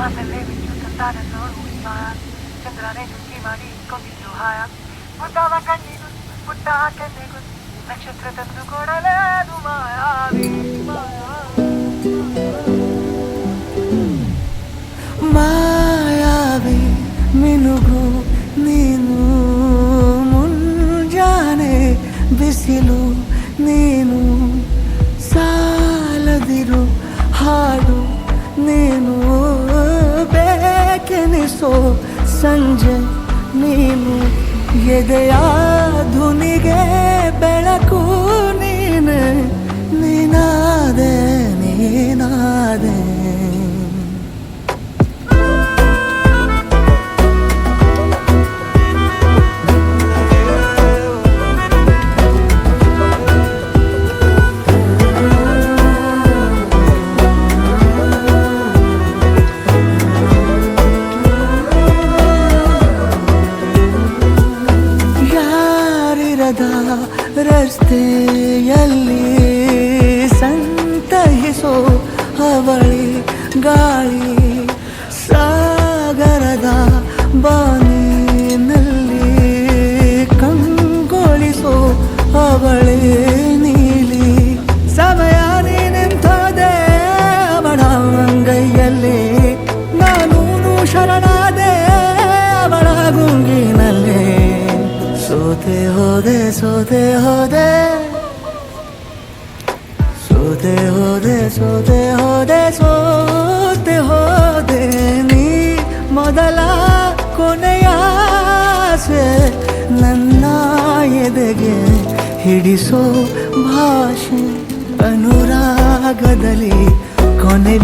ಮಾತಲ್ಲೇ ಬಿಚ್ಚು ತಂದಾನನ್ನು ಉಳಿಮಾಯ ಚಂದ್ರನೇ ಚುಕ್ಕಿ ಮಾಡಿ ಕೊಂಡಿದ್ದು ಹಾಯ ಮುದ್ದಾದ ಕಣ್ಣಿಗೂ ಪುಟ್ಟ ಕೆನ್ನೆಗೂ ನಕ್ಷತ್ರ ತಂದು ಕೊಡಲೇ ಅದು ಮಾಯಾವಿ ಮಾಯಾವಿ ಮಿನುಗು ನೀನು ಮುಂಜಾನೆ ಬಿಸಿಲು ನೀನು ಸಾಲದಿರು ಹಾಡು ನೀನು ಬೇಕೆನಿಸೋ ಸಂಜೆ ನೀನು ಎದೆಯ ಧುನಿಗೆ ಬೆಳಕು ನೀನೆ ನೀನಾದೆ ನೀನಾದೆ ರಸ್ತೆಯಲ್ಲಿ ಸಂತಹಿಸೋ ಅವಳಿ ಗಾಳಿ ಸಾಗರದ ಬಾನಿನಲ್ಲಿ ಕಂಗೊಳಿಸೋ ಅವಳೆ ನೀಲಿ ಸಮಯ ನಿಂತೋದೆ ಅವಳ ಅಂಗೈಯಲ್ಲಿ ನಾನು ಶರಣಾದೆ ಅವಳ ಗುಂಗಿನಲ್ಲಿ ಸೋತೆ ಹೋದೆ ಸೋತೆ ಹೋದೆ ಸೋತೆ ಹೋದೆ ಸೋತೆ ಹೋದೆ ಸೋತೆ ಹೋದೆ ನೀ ಮೊದಲ ಕೊನೆಯ ಆಸೆ ನನ್ನ ಎದೆಗೆ ಹಿಡಿಸೋ ಭಾಷೆ ಅನುರಾಗದಲ್ಲಿ ಕೊನೆ